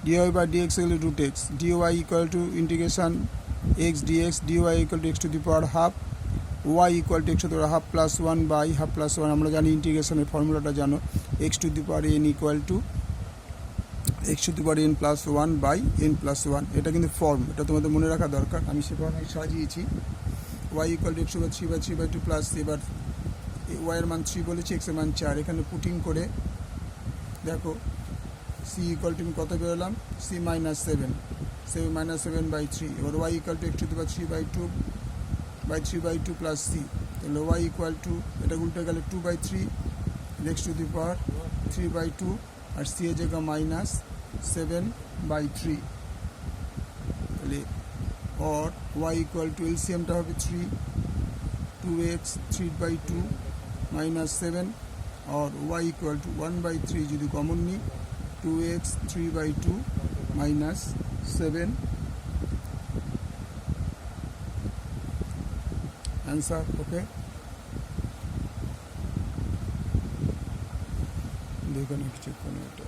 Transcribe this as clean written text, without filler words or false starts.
dy by dx equal to root x, dy equal to integration x dx, dy equal to x to the power half, y equal to x to the power half plus 1 by half plus 1, আমরা জানি ইন্টিগ্রেশনের ফর্মুলাটা জানো, x to the power n equal to x to the power n plus 1 by n plus 1, এটা কিন্তু form, এটা তোমাদের মনে রাখা দরকার, আমি সেভাবে সাজিয়েছি। y equal to x over 3 by 3 by 2 plus, এবার y এর মান 3 বলেছি, x এর মান 4, এখানে পুটিং করে দেখো c equal to কত বেরোলাম, c minus 7, 7 minus 7 by 3, এবার y equal to x to the power 3 by 2 by 3 by 2 plus c, তাহলে y equal to এটা উল্টে গেলে 2 by 3 x to the power 3 by 2 R c এর জায়গা minus 7 by 3, তাহলে or y equal to LCMটা হবে 3, 2x 3 by 2 minus 7, or y equal to 1 by 3 যদি common নিই, 2x 3 by 2 minus 7, answer. Okay, দেখুন চেক করুন এটা।